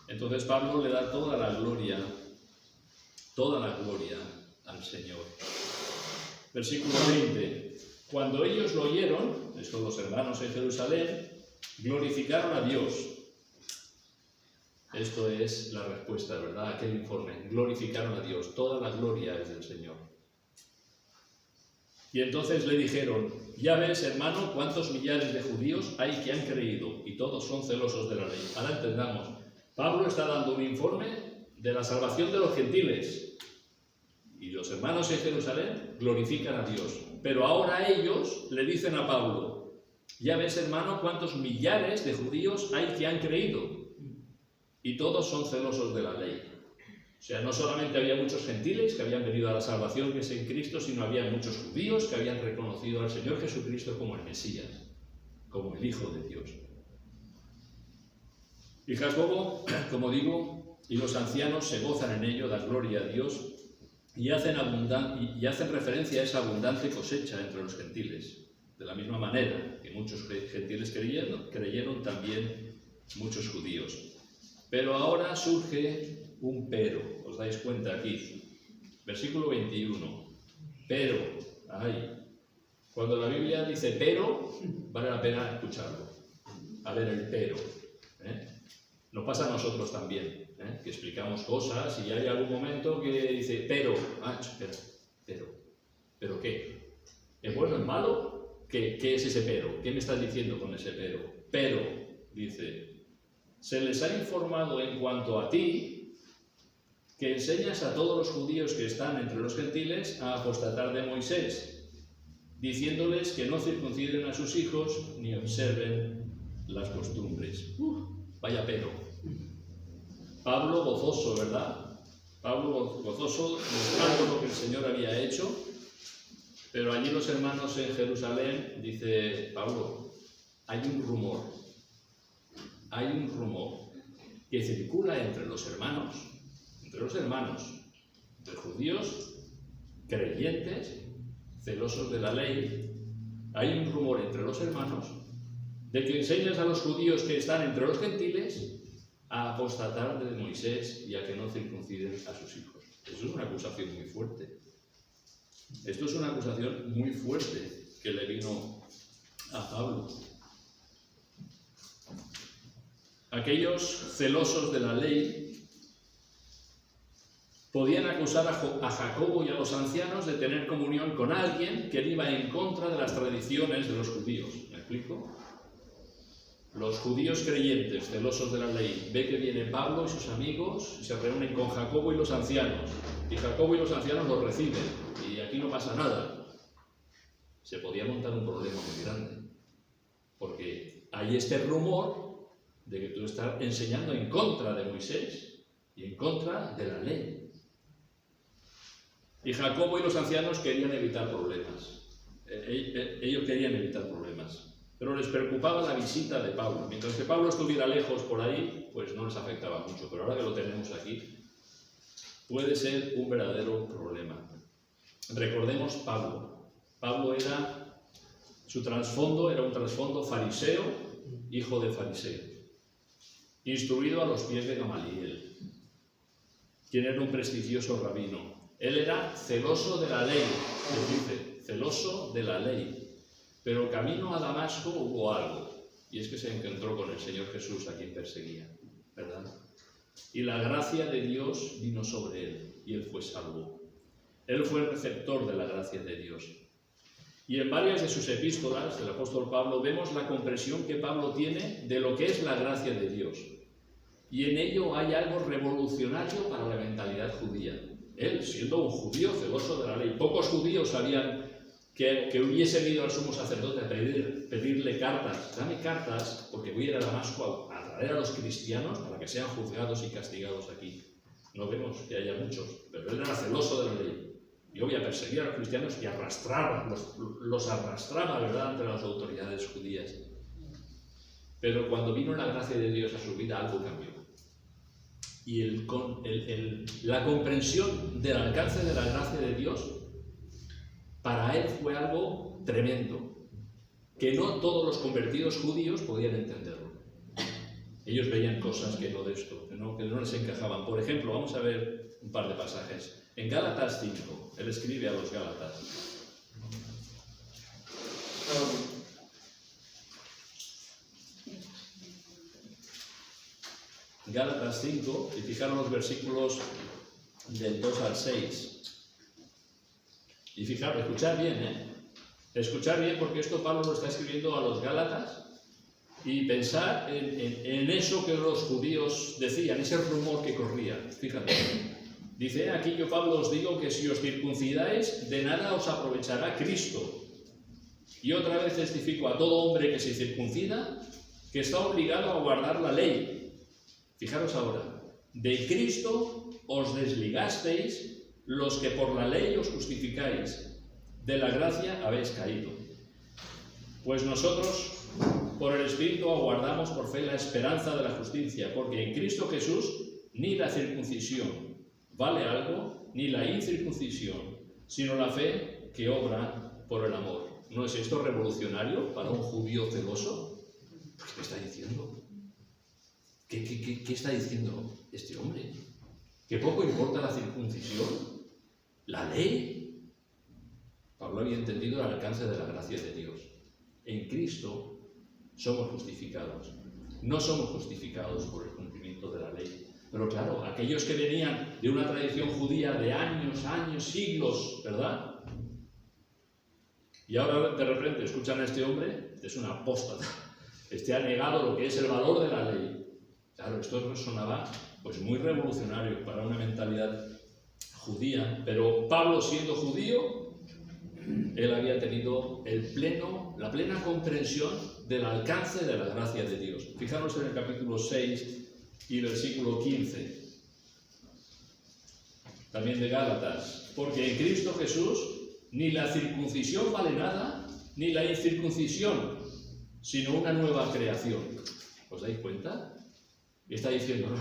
Entonces Pablo le da toda la gloria al Señor. Versículo 20. Cuando ellos lo oyeron, estos los hermanos en Jerusalén, glorificaron a Dios. Esto es la respuesta, ¿verdad? Aquel informe. Glorificaron a Dios. Toda la gloria es del Señor. Y entonces le dijeron, ya ves, hermano, cuántos millares de judíos hay que han creído, y todos son celosos de la ley. Ahora entendamos. Pablo está dando un informe de la salvación de los gentiles. Y los hermanos en Jerusalén glorifican a Dios. Pero ahora ellos le dicen a Pablo, ya ves, hermano, cuántos millares de judíos hay que han creído. Y todos son celosos de la ley. O sea, no solamente había muchos gentiles que habían venido a la salvación que es en Cristo, sino había muchos judíos que habían reconocido al Señor Jesucristo como el Mesías, como el Hijo de Dios. Y Jacobo, como digo, y los ancianos se gozan en ello, dan gloria a Dios y hacen referencia a esa abundante cosecha entre los gentiles. De la misma manera que muchos gentiles creyeron también muchos judíos. Pero ahora surge un pero, os dais cuenta aquí. Versículo 21. Pero, cuando la Biblia dice pero, vale la pena escucharlo. A ver el pero. Nos pasa a nosotros también, que explicamos cosas y hay algún momento que dice, pero ¿qué? ¿Es bueno, es malo? ¿Qué es ese pero? ¿Qué me estás diciendo con ese pero? Pero, dice, se les ha informado en cuanto a ti, que enseñas a todos los judíos que están entre los gentiles a apostatar de Moisés, diciéndoles que no circunciden a sus hijos ni observen las costumbres. Vaya pero. Pablo gozoso, ¿verdad? Pablo gozoso buscando lo que el Señor había hecho, pero allí los hermanos en Jerusalén, dice Pablo, hay un rumor que circula entre los hermanos de judíos, creyentes, celosos de la ley. Hay un rumor entre los hermanos de que enseñas a los judíos que están entre los gentiles a apostatar de Moisés y a que no circunciden a sus hijos. Eso es una acusación muy fuerte. Esto es una acusación muy fuerte que le vino a Pablo. aquellos celosos de la ley podían acusar a Jacobo y a los ancianos de tener comunión con alguien que iba en contra de las tradiciones de los judíos. ¿Me explico? Los judíos creyentes, celosos de la ley, ve que viene Pablo y sus amigos y se reúnen con Jacobo y los ancianos. Y Jacobo y los ancianos los reciben. Y aquí no pasa nada. Se podía montar un problema muy grande. Porque hay este rumor de que tú estás enseñando en contra de Moisés y en contra de la ley. Y Jacobo y los ancianos querían evitar problemas. Ellos querían evitar problemas. Pero les preocupaba la visita de Pablo. Mientras que Pablo estuviera lejos por ahí, pues no les afectaba mucho. Pero ahora que lo tenemos aquí, puede ser un verdadero problema. Recordemos Pablo. Pablo su trasfondo era un trasfondo fariseo, hijo de fariseo, instruido a los pies de Gamaliel, quien era un prestigioso rabino. Él era celoso de la ley, les dice, celoso de la ley. Pero camino a Damasco hubo algo, y es que se encontró con el Señor Jesús, a quien perseguía, ¿verdad? Y la gracia de Dios vino sobre él, y él fue salvo. Él fue el receptor de la gracia de Dios. Y en varias de sus epístolas del apóstol Pablo vemos la comprensión que Pablo tiene de lo que es la gracia de Dios. Y en ello hay algo revolucionario para la mentalidad judía. Él, siendo un judío celoso de la ley, pocos judíos sabían que hubiesen ido al sumo sacerdote a pedirle cartas. Dame cartas porque voy a ir a Damasco a traer a los cristianos para que sean juzgados y castigados aquí. No vemos que haya muchos, pero él era celoso de la ley. Y voy a perseguir a los cristianos y los arrastraba, ¿verdad?, ante las autoridades judías. Pero cuando vino la gracia de Dios a su vida, algo cambió. Y la comprensión del alcance de la gracia de Dios para él fue algo tremendo, que no todos los convertidos judíos podían entenderlo. Ellos veían cosas que no les encajaban. Por ejemplo, vamos a ver un par de pasajes. En Gálatas 5, él escribe a los Gálatas. Gálatas 5, y fijaros los versículos del 2 al 6. Y fijaros, escuchad bien, escuchad bien, porque esto Pablo lo está escribiendo a los Gálatas, y pensar en eso que los judíos decían, ese rumor que corría. Fíjate, dice, aquí yo Pablo os digo que si os circuncidáis, de nada os aprovechará Cristo. Y otra vez testifico a todo hombre que se circuncida, que está obligado a guardar la ley. Fijaros ahora, de Cristo os desligasteis los que por la ley os justificáis, de la gracia habéis caído. Pues nosotros, por el Espíritu, aguardamos por fe la esperanza de la justicia, porque en Cristo Jesús ni la circuncisión vale algo, ni la incircuncisión, sino la fe que obra por el amor. ¿No es esto revolucionario para un judío celoso? ¿Qué está diciendo? ¿Qué está diciendo este hombre? ¿Que poco importa la circuncisión? ¿La ley? Pablo había entendido el alcance de la gracia de Dios. En Cristo somos justificados. No somos justificados por el cumplimiento de la ley. Pero claro, aquellos que venían de una tradición judía de años, siglos, ¿verdad? Y ahora de repente escuchan a este hombre, es un apóstata. Ha negado lo que es el valor de la ley. Claro, esto sonaba pues muy revolucionario para una mentalidad judía, pero Pablo, siendo judío, él había tenido la plena comprensión del alcance de la gracia de Dios. Fijaros en el capítulo 6 y versículo 15, también de Gálatas, porque en Cristo Jesús ni la circuncisión vale nada, ni la incircuncisión, sino una nueva creación. ¿Os dais cuenta? Y está diciendo, no,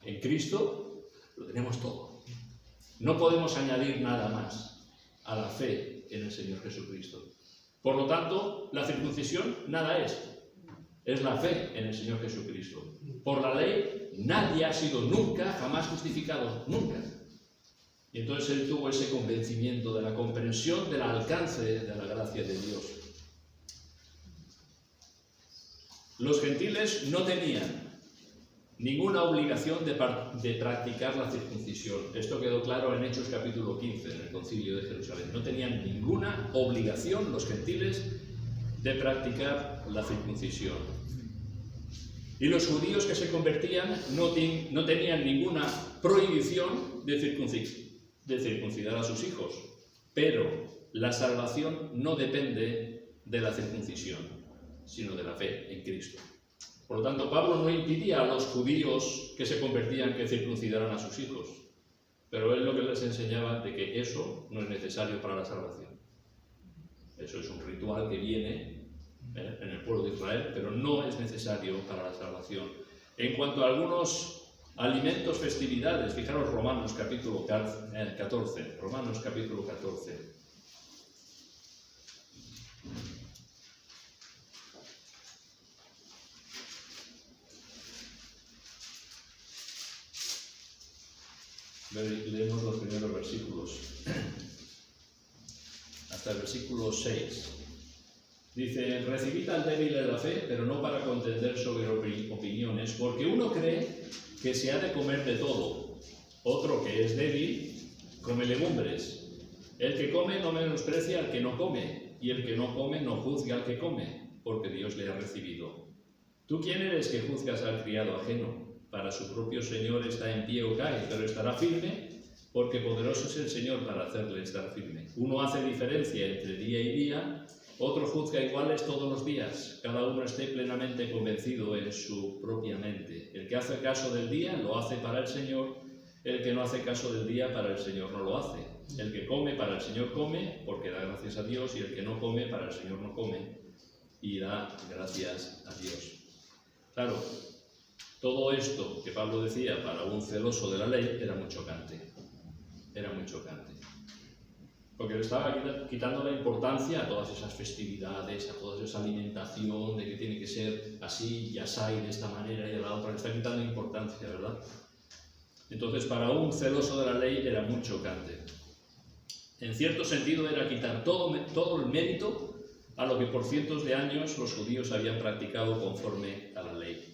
en Cristo lo tenemos todo. No podemos añadir nada más a la fe en el Señor Jesucristo. Por lo tanto, la circuncisión nada es. Es la fe en el Señor Jesucristo. Por la ley, nadie ha sido nunca, jamás justificado, nunca. Y entonces él tuvo ese convencimiento de la comprensión del alcance de la gracia de Dios. Los gentiles no tenían ninguna obligación de practicar la circuncisión. Esto quedó claro en Hechos capítulo 15, en el concilio de Jerusalén. No tenían ninguna obligación los gentiles de practicar la circuncisión. Y los judíos que se convertían no tenían ninguna prohibición de circuncidar a sus hijos. Pero la salvación no depende de la circuncisión, sino de la fe en Cristo. Por lo tanto, Pablo no impidía a los judíos que se convertían que circuncidaran a sus hijos, pero él lo que les enseñaba de que eso no es necesario para la salvación. Eso es un ritual que viene en el pueblo de Israel, pero no es necesario para la salvación. En cuanto a algunos alimentos, festividades, fijaros Romanos capítulo 14, Romanos capítulo 14. Leemos los primeros versículos, hasta el versículo 6. Dice: recibid al débil de la fe, pero no para contender sobre opiniones, porque uno cree que se ha de comer de todo, otro que es débil come legumbres. El que come no menosprecia al que no come, y el que no come no juzga al que come, porque Dios le ha recibido. ¿Tú quién eres que juzgas al criado ajeno? Para su propio Señor está en pie o cae, pero estará firme, porque poderoso es el Señor para hacerle estar firme. Uno hace diferencia entre día y día, otro juzga iguales todos los días. Cada uno esté plenamente convencido en su propia mente. El que hace caso del día lo hace para el Señor, el que no hace caso del día para el Señor no lo hace. El que come para el Señor come, porque da gracias a Dios, y el que no come para el Señor no come, y da gracias a Dios. Claro, todo esto que Pablo decía para un celoso de la ley era muy chocante. Era muy chocante. Porque le estaba quitando la importancia a todas esas festividades, a toda esa alimentación de que tiene que ser así y así, de esta manera y de la otra. Le está quitando importancia, ¿verdad? Entonces, para un celoso de la ley era muy chocante. En cierto sentido, era quitar todo el mérito a lo que por cientos de años los judíos habían practicado conforme a la ley.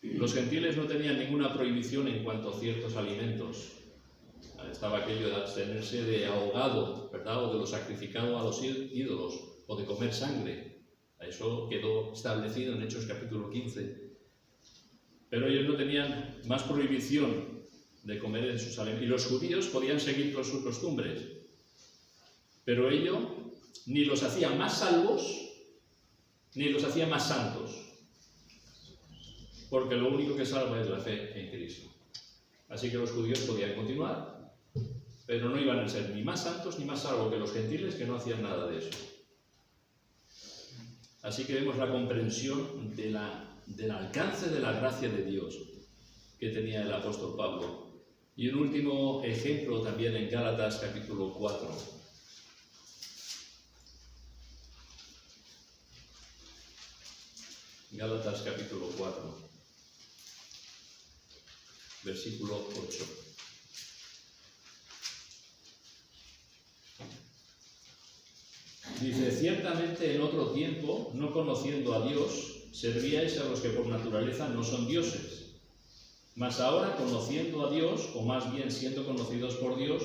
Los gentiles no tenían ninguna prohibición en cuanto a ciertos alimentos. Estaba aquello de abstenerse de ahogado, ¿verdad?, o de lo sacrificado a los ídolos, o de comer sangre. Eso quedó establecido en Hechos capítulo 15. Pero ellos no tenían más prohibición de comer en sus alimentos. Y los judíos podían seguir con sus costumbres. Pero ello ni los hacía más salvos, ni los hacía más santos. Porque lo único que salva es la fe en Cristo. Así que los judíos podían continuar, pero no iban a ser ni más santos ni más salvos que los gentiles, que no hacían nada de eso. Así que vemos la comprensión del alcance de la gracia de Dios que tenía el apóstol Pablo. Y un último ejemplo también en Gálatas capítulo 4. Gálatas capítulo 4. Versículo 8. Dice: ciertamente en otro tiempo, no conociendo a Dios, servíais a los que por naturaleza no son dioses. Mas ahora, conociendo a Dios, o más bien siendo conocidos por Dios,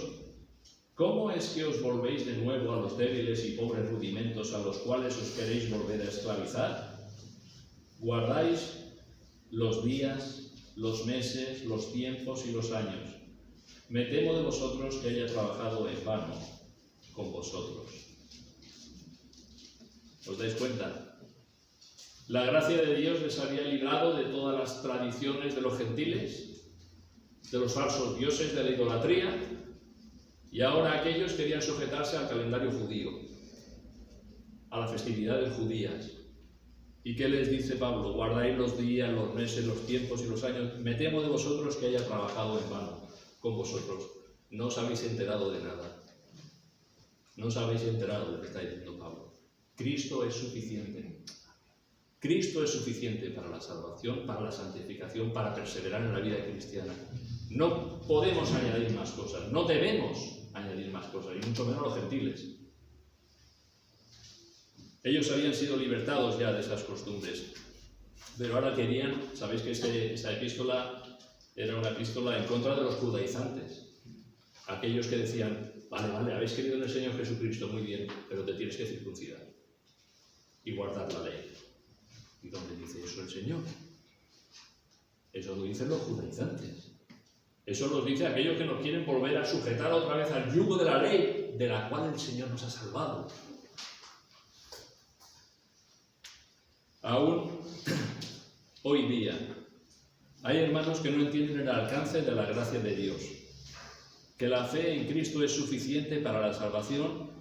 ¿cómo es que os volvéis de nuevo a los débiles y pobres rudimentos a los cuales os queréis volver a esclavizar? Guardáis los días, los meses, los tiempos y los años. Me temo de vosotros que haya trabajado en vano con vosotros. ¿Os dais cuenta? La gracia de Dios les había librado de todas las tradiciones de los gentiles, de los falsos dioses, de la idolatría, y ahora aquellos querían sujetarse al calendario judío, a las festividades judías. ¿Y qué les dice Pablo? Guardáis los días, los meses, los tiempos y los años. Me temo de vosotros que haya trabajado en vano con vosotros. No os habéis enterado de nada. No os habéis enterado de lo que está diciendo Pablo. Cristo es suficiente. Cristo es suficiente para la salvación, para la santificación, para perseverar en la vida cristiana. No podemos añadir más cosas. No debemos añadir más cosas, y mucho menos los gentiles. Ellos habían sido libertados ya de esas costumbres. Pero ahora querían, sabéis que esta epístola era una epístola en contra de los judaizantes, aquellos que decían, vale, habéis creído en el Señor Jesucristo, muy bien, pero te tienes que circuncidar y guardar la ley. ¿Y dónde dice eso el Señor? Eso lo dicen los judaizantes. Eso lo dice aquellos que nos quieren volver a sujetar otra vez al yugo de la ley, de la cual el Señor nos ha salvado. Aún hoy día hay hermanos que no entienden el alcance de la gracia de Dios, que la fe en Cristo es suficiente para la salvación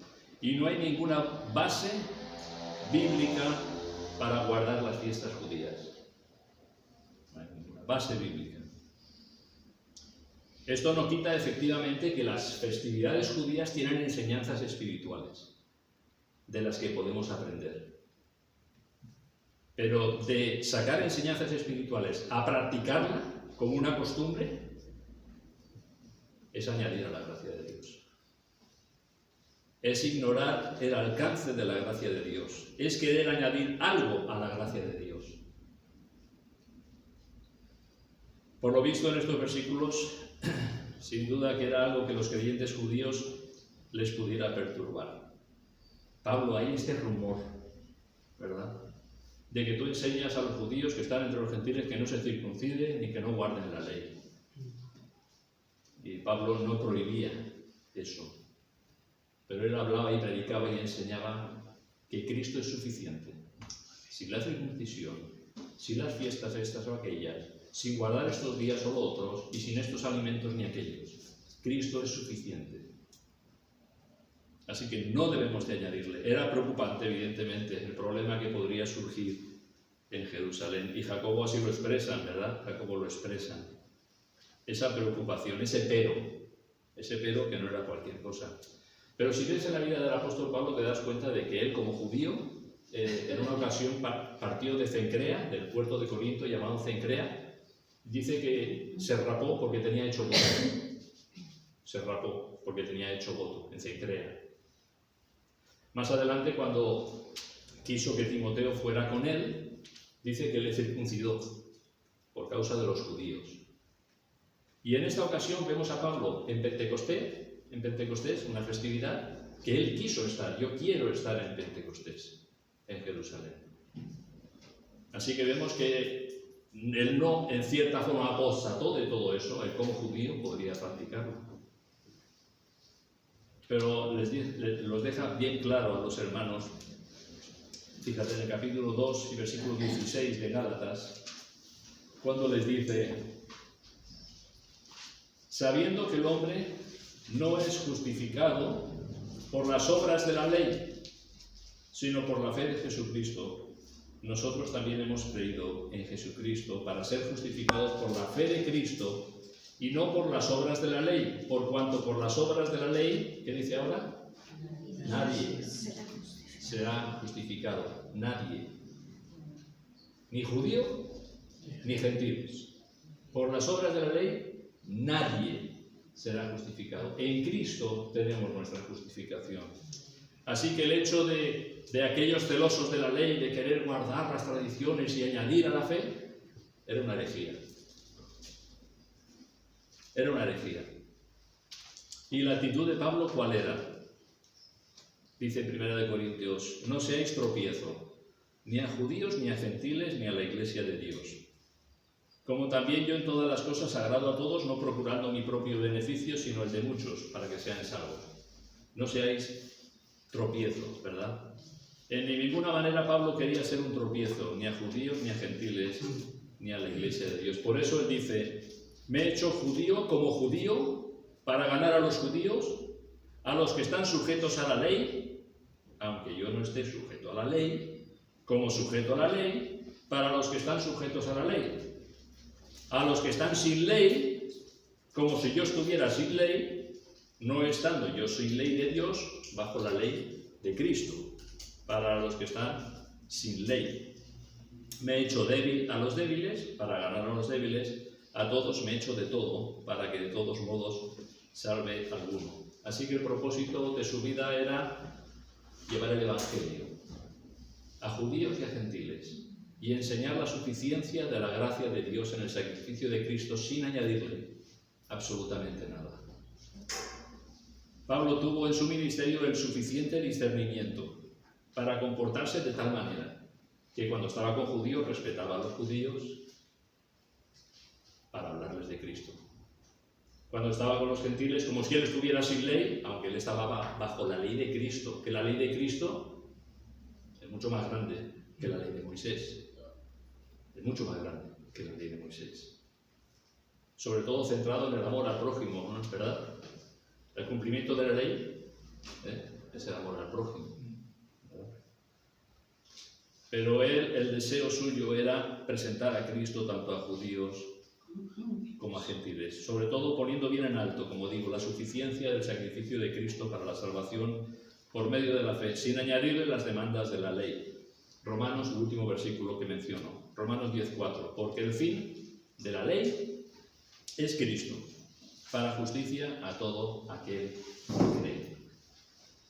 y no hay ninguna base bíblica para guardar las fiestas judías. No hay ninguna base bíblica. Esto no quita efectivamente que las festividades judías tienen enseñanzas espirituales de las que podemos aprender. Pero de sacar enseñanzas espirituales a practicarla como una costumbre es añadir a la gracia de Dios. Es ignorar el alcance de la gracia de Dios. Es querer añadir algo a la gracia de Dios. Por lo visto en estos versículos, sin duda que era algo que los creyentes judíos les pudiera perturbar. Pablo, hay este rumor, ¿verdad?, de que tú enseñas a los judíos que están entre los gentiles que no se circunciden ni que no guarden la ley. Y Pablo no prohibía eso, pero él hablaba y predicaba y enseñaba que Cristo es suficiente. Sin la circuncisión, sin las fiestas estas o aquellas, sin guardar estos días o otros y sin estos alimentos ni aquellos, Cristo es suficiente. Así que no debemos de añadirle. Era preocupante, evidentemente, el problema que podría surgir en Jerusalén. Y Jacobo así lo expresan, ¿verdad? Jacobo lo expresa. Esa preocupación, ese pero que no era cualquier cosa. Pero si ves en la vida del apóstol Pablo te das cuenta de que él, como judío, en una ocasión partió de Cencrea, del puerto de Corinto llamado Cencrea, dice que se rapó porque tenía hecho voto. Se rapó porque tenía hecho voto en Cencrea. Más adelante, cuando quiso que Timoteo fuera con él, dice que le circuncidó por causa de los judíos. Y en esta ocasión vemos a Pablo en Pentecostés, una festividad que él quiso estar. Yo quiero estar en Pentecostés, en Jerusalén. Así que vemos que él no, en cierta forma, apostató de todo eso, él como judío podría practicarlo. Pero los deja bien claro a los hermanos. Fíjate en el capítulo 2 y versículo 16 de Gálatas, cuando les dice: sabiendo que el hombre no es justificado por las obras de la ley, sino por la fe de Jesucristo, nosotros también hemos creído en Jesucristo para ser justificados por la fe de Cristo y no por las obras de la ley, por cuanto por las obras de la ley, ¿qué dice ahora? Nadie será justificado, nadie, ni judío ni gentiles. Por las obras de la ley, nadie será justificado. En Cristo tenemos nuestra justificación. Así que el hecho de aquellos celosos de la ley, de querer guardar las tradiciones y añadir a la fe, era una herejía. Era una herejía. ¿Y la actitud de Pablo cuál era? Dice en 1 Corintios: no seáis tropiezo, ni a judíos, ni a gentiles, ni a la iglesia de Dios. Como también yo en todas las cosas agrado a todos, no procurando mi propio beneficio, sino el de muchos, para que sean salvos. No seáis tropiezos, ¿verdad? En ninguna manera Pablo quería ser un tropiezo, ni a judíos, ni a gentiles, ni a la iglesia de Dios. Por eso él dice: me he hecho judío como judío para ganar a los judíos, a los que están sujetos a la ley, aunque yo no esté sujeto a la ley, como sujeto a la ley, para los que están sujetos a la ley. A los que están sin ley, como si yo estuviera sin ley, no estando yo sin ley de Dios, bajo la ley de Cristo. Para los que están sin ley. Me he hecho débil a los débiles, para ganar a los débiles. A todos me he hecho de todo, para que de todos modos salve alguno. Así que el propósito de su vida era llevar el Evangelio a judíos y a gentiles, y enseñar la suficiencia de la gracia de Dios en el sacrificio de Cristo sin añadirle absolutamente nada. Pablo tuvo en su ministerio el suficiente discernimiento para comportarse de tal manera que cuando estaba con judíos respetaba a los judíos para hablarles de Cristo. Cuando estaba con los gentiles, como si él estuviera sin ley, aunque él estaba bajo la ley de Cristo, que la ley de Cristo es mucho más grande que la ley de Moisés. Es mucho más grande que la ley de Moisés. Sobre todo centrado en el amor al prójimo, ¿no es verdad? El cumplimiento de la ley es el amor al prójimo. ¿Verdad? Pero él, el deseo suyo era presentar a Cristo tanto a judíos como a gentiles, sobre todo poniendo bien en alto, como digo, la suficiencia del sacrificio de Cristo para la salvación por medio de la fe, sin añadirle las demandas de la ley. Romanos, el último versículo que menciono, Romanos 10:4, porque el fin de la ley es Cristo, para justicia a todo aquel que cree.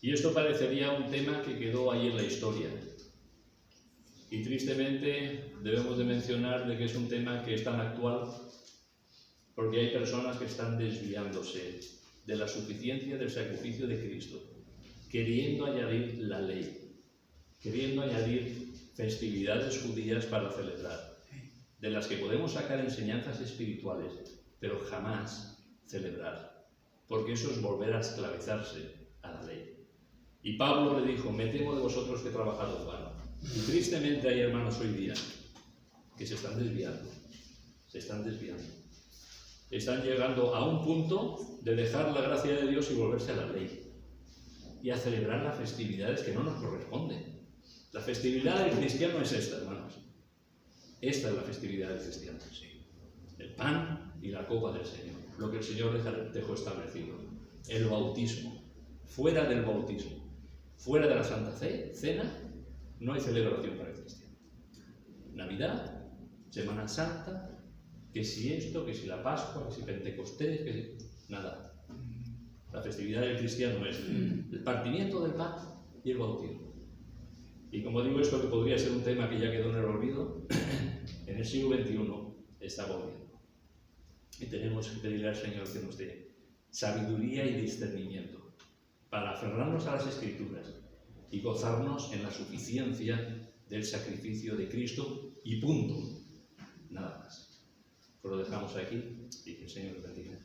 Y esto parecería un tema que quedó ahí en la historia. Y tristemente debemos de mencionar de que es un tema que es tan actual porque hay personas que están desviándose de la suficiencia del sacrificio de Cristo, queriendo añadir la ley, queriendo añadir festividades judías para celebrar, de las que podemos sacar enseñanzas espirituales, pero jamás celebrar, porque eso es volver a esclavizarse a la ley. Y Pablo le dijo, me temo de vosotros que trabajad en vano. Y tristemente hay hermanos hoy día que se están desviando, están llegando a un punto de dejar la gracia de Dios y volverse a la ley y a celebrar las festividades que no nos corresponden. La festividad del cristiano es esta, hermanos. Esta es la festividad del cristiano. El pan y la copa del Señor, lo que el Señor dejó establecido. El bautismo. Fuera del bautismo, fuera de la Santa Cena, no hay celebración para el cristiano. Navidad, Semana Santa, que si esto, que si la Pascua, que si Pentecostés, que si... nada. La festividad del cristiano es el partimiento del pan y el bautismo. Y como digo esto, que podría ser un tema que ya quedó en el olvido, en el siglo XXI está volviendo. Y tenemos que pedirle al Señor que nos dé sabiduría y discernimiento para aferrarnos a las Escrituras y gozarnos en la suficiencia del sacrificio de Cristo y punto. Nada más. Pues lo dejamos aquí y que el Señor nos bendiga.